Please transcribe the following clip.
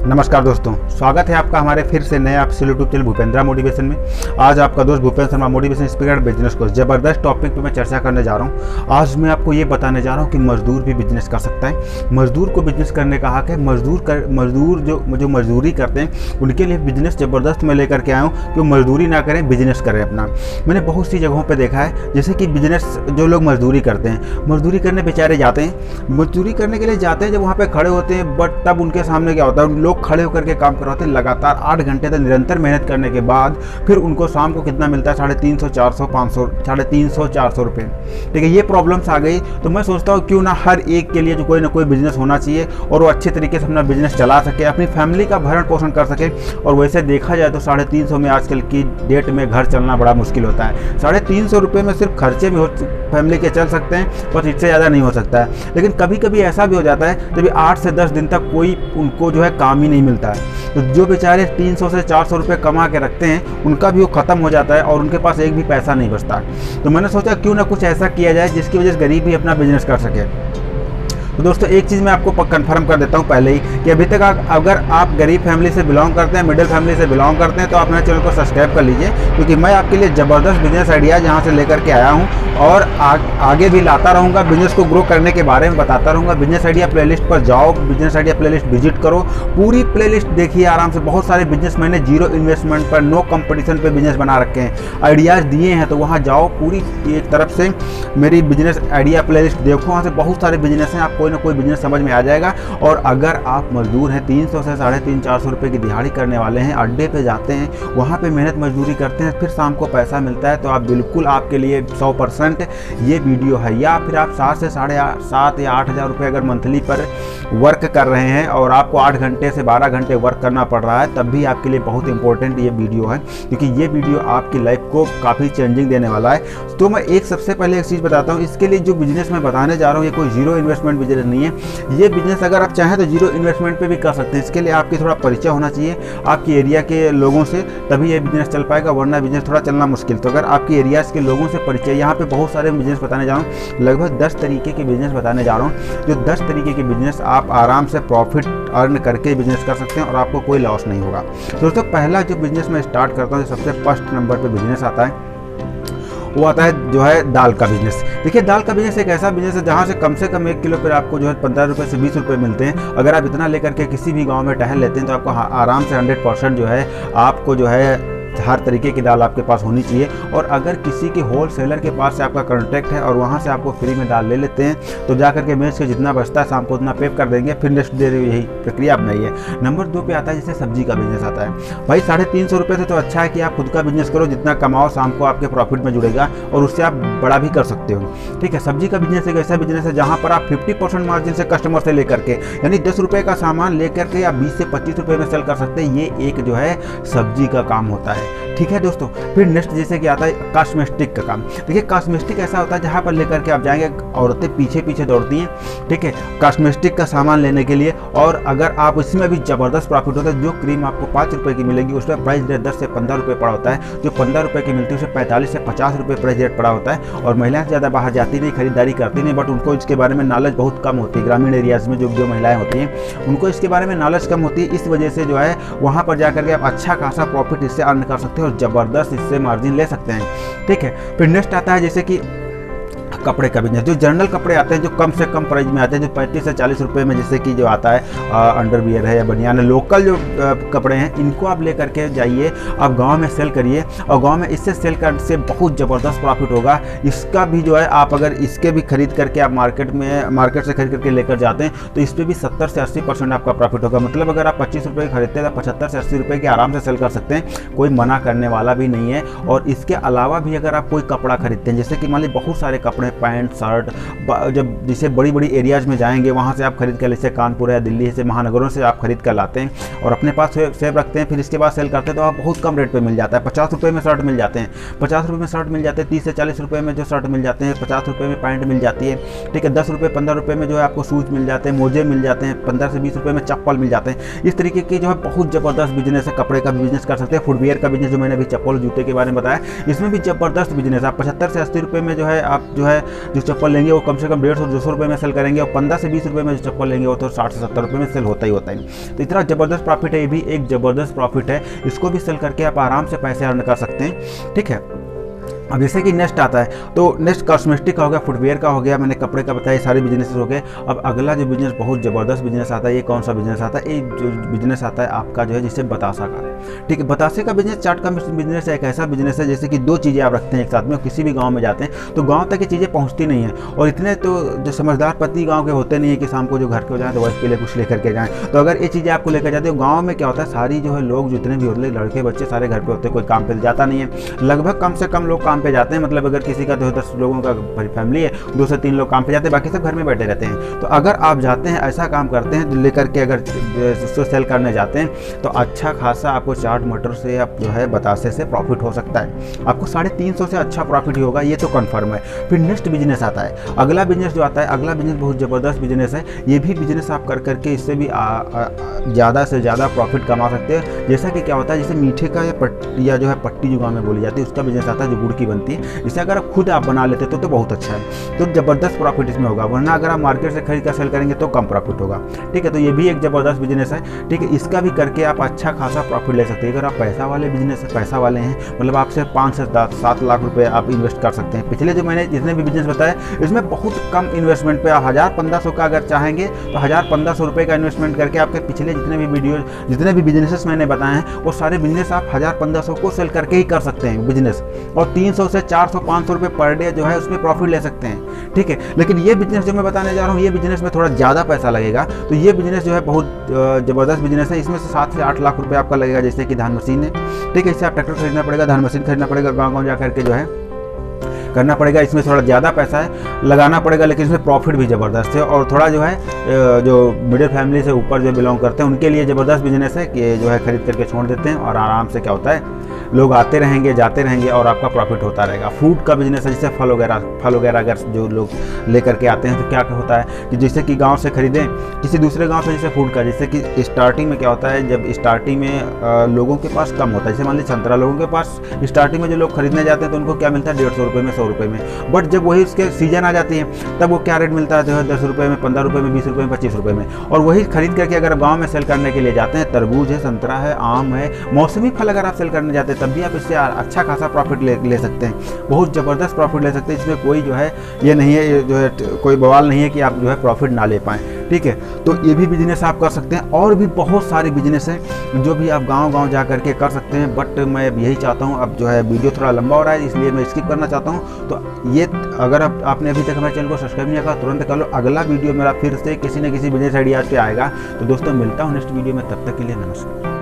नमस्कार दोस्तों, स्वागत है आपका हमारे फिर से नए आप यूट्यूब चैनल भूपेंद्रा मोटिवेशन में। आज आपका दोस्त Bhupendra Sharma motivation speaker business coach ज़बरदस्त टॉपिक पे मैं चर्चा करने जा रहा हूँ। आज मैं आपको ये बताने जा रहा हूँ कि मजदूर भी बिजनेस कर सकता है। मजदूर को बिजनेस करने का हक है। मजदूर जो मजदूरी करते हैं उनके लिए बिजनेस ज़बरदस्त मैं लेकर के आया हूँ कि वो मजदूरी ना करें, बिजनेस करें अपना। मैंने बहुत सी जगहों पर देखा है, जैसे कि बिजनेस जो लोग मजदूरी करते हैं, मजदूरी करने बेचारे जाते हैं, मजदूरी करने के लिए जाते हैं, जब वहाँ पर खड़े होते हैं, बट तब उनके सामने क्या होता है, लोग खड़े होकर के काम करवाते हैं। लगातार 8 घंटे तक निरंतर मेहनत करने के बाद फिर उनको शाम को कितना मिलता है? 350, 400, 500, 350, 400 रुपये। ठीक है, ये प्रॉब्लम्स आ गई। तो मैं सोचता हूँ क्यों ना हर एक के लिए जो कोई ना कोई बिजनेस होना चाहिए और वो अच्छे तरीके से अपना बिजनेस चला सके, अपनी फैमिली का भरण पोषण कर सके। और वैसे देखा जाए तो 350 में आजकल की डेट में घर चलना बड़ा मुश्किल होता है। 350 रुपये में सिर्फ खर्चे भी फैमिली के चल सकते हैं, बस इससे ज़्यादा नहीं हो सकता है। लेकिन कभी कभी ऐसा भी हो जाता है जब 8 से 10 दिन तक कोई उनको जो है काम ही नहीं मिलता है, तो जो बेचारे 300 से 400 रुपये कमा के रखते हैं उनका भी वो ख़त्म हो जाता है और उनके पास एक भी पैसा नहीं बचता। तो मैंने सोचा क्यों ना कुछ ऐसा किया जाए जिसकी वजह से गरीब भी अपना बिजनेस कर सके। तो दोस्तों, एक चीज़ मैं आपको कंफर्म कर देता हूँ पहले ही कि अभी तक अगर आप गरीब फैमिली से बिलोंग करते हैं, मिडिल फैमिली से बिलोंग करते हैं, तो आप मेरे चैनल को सब्सक्राइब कर लीजिए, क्योंकि मैं आपके लिए ज़बरदस्त बिजनेस आइडिया जहाँ से लेकर के आया हूँ और आगे भी लाता रहूँगा। बिजनेस को ग्रो करने के बारे में बताता रहूँगा। बिजनेस आइडिया प्लेलिस्ट पर जाओ, बिजनेस आइडिया प्लेलिस्ट विजिट करो, पूरी प्लेलिस्ट देखिए आराम से। बहुत सारे बिजनेस मैंने जीरो इन्वेस्टमेंट पर, नो कंपटीशन पे बिजनेस बना रखे हैं, आइडियाज़ दिए हैं। तो वहाँ जाओ, पूरी एक तरफ से मेरी बिजनेस आइडिया प्लेलिस्ट देखो, वहाँ से बहुत सारे बिजनेस हैं, आप कोई ना कोई बिजनेस समझ में आ जाएगा। और अगर आप मजदूर हैं, 300 से 350, 400 रुपये की दिहाड़ी करने वाले हैं, अड्डे पे जाते हैं, वहाँ पे मेहनत मजदूरी करते हैं, फिर शाम को पैसा मिलता है, तो आप बिल्कुल, आपके लिए 100% ये वीडियो है। या फिर आप 7 से 7.5 या 8 हज़ार रुपये अगर मंथली पर वर्क कर रहे हैं और आपको 8 घंटे से 12 घंटे वर्क करना पड़ रहा है, तब भी आपके लिए बहुत इंपॉर्टेंट ये वीडियो है, क्योंकि ये वीडियो आपकी लाइफ को काफ़ी चेंजिंग देने वाला है। तो मैं सबसे पहले एक चीज़ बताता हूँ, इसके लिए जो बिजनेस मैं बताने जा रहा हूँ, ये कोई जीरो इन्वेस्टमेंट बिजनेस नहीं है। ये बिजनेस अगर आप चाहें तो जीरो इन्वेस्टमेंट पे भी कर सकते हैं। इसके लिए आपकी थोड़ा परिचय होना चाहिए आपकी एरिया के लोगों से, तभी ये बिजनेस चल पाएगा, वरना बिजनेस थोड़ा चलना मुश्किल। तो अगर आपकी एरियाज़ के लोगों से परिचय, यहाँ पे बहुत सारे बिजनेस बताने जा रहा हूँ, लगभग 10 तरीके के बिजनेस बताने जा रहा हूँ, जो 10 तरीके के बिजनेस आप आराम से प्रॉफिट अर्न करके बिजनेस कर सकते हैं और आपको कोई लॉस नहीं होगा। दोस्तों, पहला जो बिजनेस मैं स्टार्ट करता हूँ, सबसे फर्स्ट नंबर पर बिजनेस आता है, वो आता है जो है दाल का बिजनेस। देखिए, दाल का बिजनेस एक ऐसा बिजनेस है जहाँ से कम 1 किलो पर आपको जो है 15 रुपये से 20 रुपये मिलते हैं। अगर आप इतना लेकर के किसी भी गांव में टहल लेते हैं तो आपको आराम से 100% जो है आपको जो है हर तरीके की दाल आपके पास होनी चाहिए। और अगर किसी के होल सेलर के पास से आपका कॉन्टैक्ट है और वहाँ से आपको फ्री में दाल ले लेते हैं, तो जाकर के बेच के जितना बचता है शाम को उतना पे कर देंगे, फिर नेक्स्ट डे यही प्रक्रिया अपनाइए। नंबर 2 पे आता है जैसे सब्जी का बिजनेस आता है। भाई 350 रुपये से तो अच्छा है कि आप खुद का बिजनेस करो, जितना कमाओ शाम को आपके प्रॉफिट में जुड़ेगा और उससे आप बड़ा भी कर सकते हो। ठीक है, सब्जी का बिजनेस एक ऐसा बिजनेस है जहाँ पर आप 50% मार्जिन से कस्टमर से लेकर के, यानी 10 रुपये का सामान लेकर के आप 20 से 25 रुपये में सेल कर सकते हैं। ये एक जो है सब्जी का काम होता है। ठीक है दोस्तों, फिर नेक्स्ट जैसे कि आता है कॉस्मेटिक का काम। देखिए, कॉस्मेटिक ऐसा होता है जहाँ पर लेकर के आप जाएंगे, औरतें पीछे पीछे दौड़ती हैं, ठीक है, कॉस्मेटिक का सामान लेने के लिए। और अगर आप इसमें भी ज़बरदस्त प्रॉफिट होता है। जो क्रीम आपको 5 रुपये की मिलेगी, उसमें प्राइस रेट 10 से 15 रुपये पड़ा होता है। जो 15 रुपये की मिलती है उसमें 45 से 50 रुपये प्राइस रेट पड़ा होता है। और महिलाएं ज़्यादा बाहर जाती नहीं, खरीदारी करती नहीं, बट उनको इसके बारे में नॉलेज बहुत कम होती है। ग्रामीण एरियाज़ में जो महिलाएं होती हैं उनको इसके बारे में नॉलेज कम होती है। इस वजह से जो है वहाँ पर जाकर के आप अच्छा खासा प्रॉफिट इससे अर्न कर सकते हो और ज़बरदस्त इससे मार्जिन ले सकते हैं। ठीक है, फिर नेक्स्ट आता है जैसे कि कपड़े का बिजनेस। जो जनरल कपड़े आते हैं, जो कम से कम प्राइस में आते हैं, जो 35 से 40 रुपये में, जैसे कि जो आता है अंडरवियर है या बनियान है, लोकल जो कपड़े हैं, इनको आप लेकर के जाइए, आप गांव में सेल करिए और गांव में इससे सेल करने से बहुत ज़बरदस्त प्रॉफिट होगा। इसका भी जो है आप अगर इसके भी खरीद करके आप मार्केट से खरीद करके लेकर जाते हैं तो इस पर भी 70 से 80% आपका प्रॉफिट होगा। मतलब अगर आप 25 रुपये खरीदते हैं तो 75 से 80 रुपये के आराम से सेल कर सकते हैं, कोई मना करने वाला भी नहीं है। और इसके अलावा भी अगर आप कोई कपड़ा खरीदते हैं, जैसे कि मान लीजिए बहुत सारे कपड़े, पैंट, शर्ट, जब जिसे बड़ी बड़ी एरियाज़ में जाएंगे वहाँ से आप खरीद कर, जैसे कानपुर है, दिल्ली से, महानगरों से आप खरीद कर लाते हैं और अपने पास सेव रखते हैं, फिर इसके बाद सेल करते हैं, तो आप बहुत कम रेट पे मिल जाता है। 50 रुपये में शर्ट मिल जाते हैं, 50 रुपये में शर्ट मिल जाते हैं, 30 से 40 रुपये में जो शर्ट मिल जाते हैं, 50 रुपये में पैंट मिल जाती है। ठीक है, 10 रुपये 15 रुपये में जो है आपको शूज़ मिल जाते हैं, मोजे मिल जाते हैं, 15 से 20 रुपये में चप्पल मिल जाते हैं। इस तरीके की जो है बहुत ज़बरदस्त बिजनेस है। कपड़े का भी बिजनेस कर सकते हैं, फुटवियर का बिजनेस जो मैंने अभी चप्पल जूते के बारे में बताया, इसमें भी ज़बरदस्त बिजनेस है। आप 75 से 80 रुपये में जो है आप जो है है जो चप्पल लेंगे वो कम से कम 150-200 रुपये में सेल करेंगे, और 15 से 20 रुपये में जो चप्पल लेंगे वो तो 60 से 70 रुपये में सेल होता ही होता है। तो इतना ज़बरदस्त प्रॉफिट है, ये भी एक ज़बरदस्त प्रॉफिट है। इसको भी सेल करके आप आराम से पैसे अर्न कर सकते हैं। ठीक है, अब जैसे कि नेक्स्ट आता है, तो नेक्स्ट कॉस्मेटिक का हो गया, फुटवेयर का हो गया, मैंने कपड़े का बताया, सारे बिजनेस हो गए। अब अगला जो बिजनेस बहुत ज़बरदस्त बिजनेस आता है, ये कौन सा बिजनेस आता है? ये जो बिजनेस आता है आपका जो है जिसे बतासा का। ठीक है, बतासे का बिजनेस, चाट का बिजनेस एक ऐसा बिजनेस है जैसे कि दो चीज़ें आप रखते हैं एक साथ में, किसी भी गाँव में जाते हैं तो गाँव तक ये चीज़ें पहुँचती नहीं है, और इतने तो जो समझदार पति गाँव के होते नहीं है कि शाम को जो घर के हो जाए तो वाइफ के लिए कुछ लेकर के जाएँ। तो अगर ये चीज़ें आपको लेकर जाते हो, गाँव में क्या होता है, सारी जो है लोग जितने भी होते हैं, लड़के बच्चे सारे घर पे होते हैं, कोई काम पे जाता नहीं है, लगभग कम से कम लोग काम पे जाते हैं। मतलब अगर किसी का 10 लोगों का फैमिली है, 2 से 3 लोग काम पे जाते हैं, बाकी सब घर में बैठे रहते हैं। तो अगर आप जाते हैं, ऐसा काम करते हैं लेकर के, अगर उसको सेल करने जाते हैं तो अच्छा खासा आपको चाट मटर से आप जो है बतासे से प्रॉफिट हो सकता है। आपको 350 से अच्छा प्रॉफिट ही होगा, ये तो कन्फर्म है। फिर नेक्स्ट बिजनेस आता है, अगला बिजनेस जो आता है, अगला बिजनेस बहुत ज़बरदस्त बिजनेस है। ये भी बिजनेस आप कर करके इससे भी ज़्यादा से ज़्यादा प्रॉफिट कमा सकते हैं। जैसा कि क्या होता है, जैसे मीठे का या जो है पट्टी जो गाँव में बोली जाती है, उसका बिजनेस आता है जो गुड़ की बनती है। इसे अगर आप खुद आप बना लेते तो बहुत अच्छा है, तो ज़बरदस्त प्रॉफिट इसमें होगा। वरना अगर आप मार्केट से खरीद कर सेल करेंगे तो कम प्रॉफिट होगा। ठीक है, तो ये भी एक ज़बरदस्त बिजनेस है। ठीक है, इसका भी करके आप अच्छा खासा प्रॉफिट ले सकते हैं। अगर आप पैसा वाले बिजनेस पैसा वाले हैं, मतलब आपसे 5 से 7 लाख रुपए आप इन्वेस्ट कर सकते हैं। पिछले जो मैंने जितने भी बिजनेस बताए, इसमें बहुत कम इन्वेस्टमेंट पे आप 1000-1500 का अगर चाहेंगे तो 1000-1500 रुपये का इन्वेस्टमेंट करके आपके पिछले जितने भी बिजनेसेस मैंने बताए हैं, वो सारे बिजनेस आप 1000-1500 को सेल करके ही कर सकते हैं बिजनेस, और 300 से 400-500 रुपये पर डे जो है उसमें प्रॉफिट ले सकते हैं। ठीक है, लेकिन ये बिजनेस जो मैं बताने जा रहा हूँ, ये बिजनेस में थोड़ा ज़्यादा पैसा लगेगा। तो ये बिजनेस जो है बहुत ज़बरदस्त बिजनेस है। इसमें से 7 से 8 लाख रुपए आपका लगेगा। जैसे कि धान मशीन है, ठीक है, इससे आप ट्रैक्टर खरीदना पड़ेगा, धान मशीन खरीदना पड़ेगा, गाँव जा करके जो है करना पड़ेगा। इसमें थोड़ा ज़्यादा पैसा है, लगाना पड़ेगा, लेकिन इसमें प्रॉफिट भी ज़बरदस्त है। और थोड़ा जो है जो मिडिल फैमिली से ऊपर जो बिलोंग करते हैं उनके लिए ज़बरदस्त बिजनेस है कि जो है खरीद करके छोड़ देते हैं, और आराम से क्या होता है, लोग आते रहेंगे जाते रहेंगे और आपका प्रॉफिट होता रहेगा। फूड का बिजनेस है, जैसे फल वगैरह अगर जो लोग लेकर के आते हैं तो क्या होता है कि जैसे कि गांव से खरीदें किसी दूसरे गांव से, जैसे फूड का, जैसे कि स्टार्टिंग में क्या होता है, जब स्टार्टिंग में लोगों के पास कम होता है, जैसे मान लीजिए संतरा लोगों के पास स्टार्टिंग में जो लोग खरीदने जाते हैं तो उनको क्या मिलता है, 150 रुपये में, 100 रुपये में। बट जब वही उसके सीजन आ जाती है तब वो क्या रेट मिलता है, जो है 10 रुपये में, 15 रुपये में, 20 रुपये में, 25 रुपये में। और वही खरीद करके अगर गाँव में सेल करने के लिए जाते हैं, तरबूज है, संतरा है, आम है, मौसमी फल अगर आप सेल करने जाते हैं तब भी आप इससे अच्छा खासा प्रॉफिट ले सकते हैं, बहुत ज़बरदस्त प्रॉफिट ले सकते हैं। इसमें कोई जो है ये नहीं है, जो है कोई बवाल नहीं है कि आप जो है प्रॉफिट ना ले पाएँ। ठीक है, तो ये भी बिजनेस आप कर सकते हैं। और भी बहुत सारे बिजनेस हैं जो भी आप गांव जा करके कर सकते हैं। बट मैं यही चाहता हूं, अब जो है वीडियो थोड़ा लंबा हो रहा है इसलिए मैं स्किप करना चाहता हूं। तो ये अगर आपने अभी तक हमारे चैनल को सब्सक्राइब नहीं किया तुरंत कर लो। अगला वीडियो मेरा फिर से किसी न किसी बिजनेस आइडिया पे आएगा। तो दोस्तों मिलता हूँ नेक्स्ट वीडियो में, तब तक के लिए नमस्कार।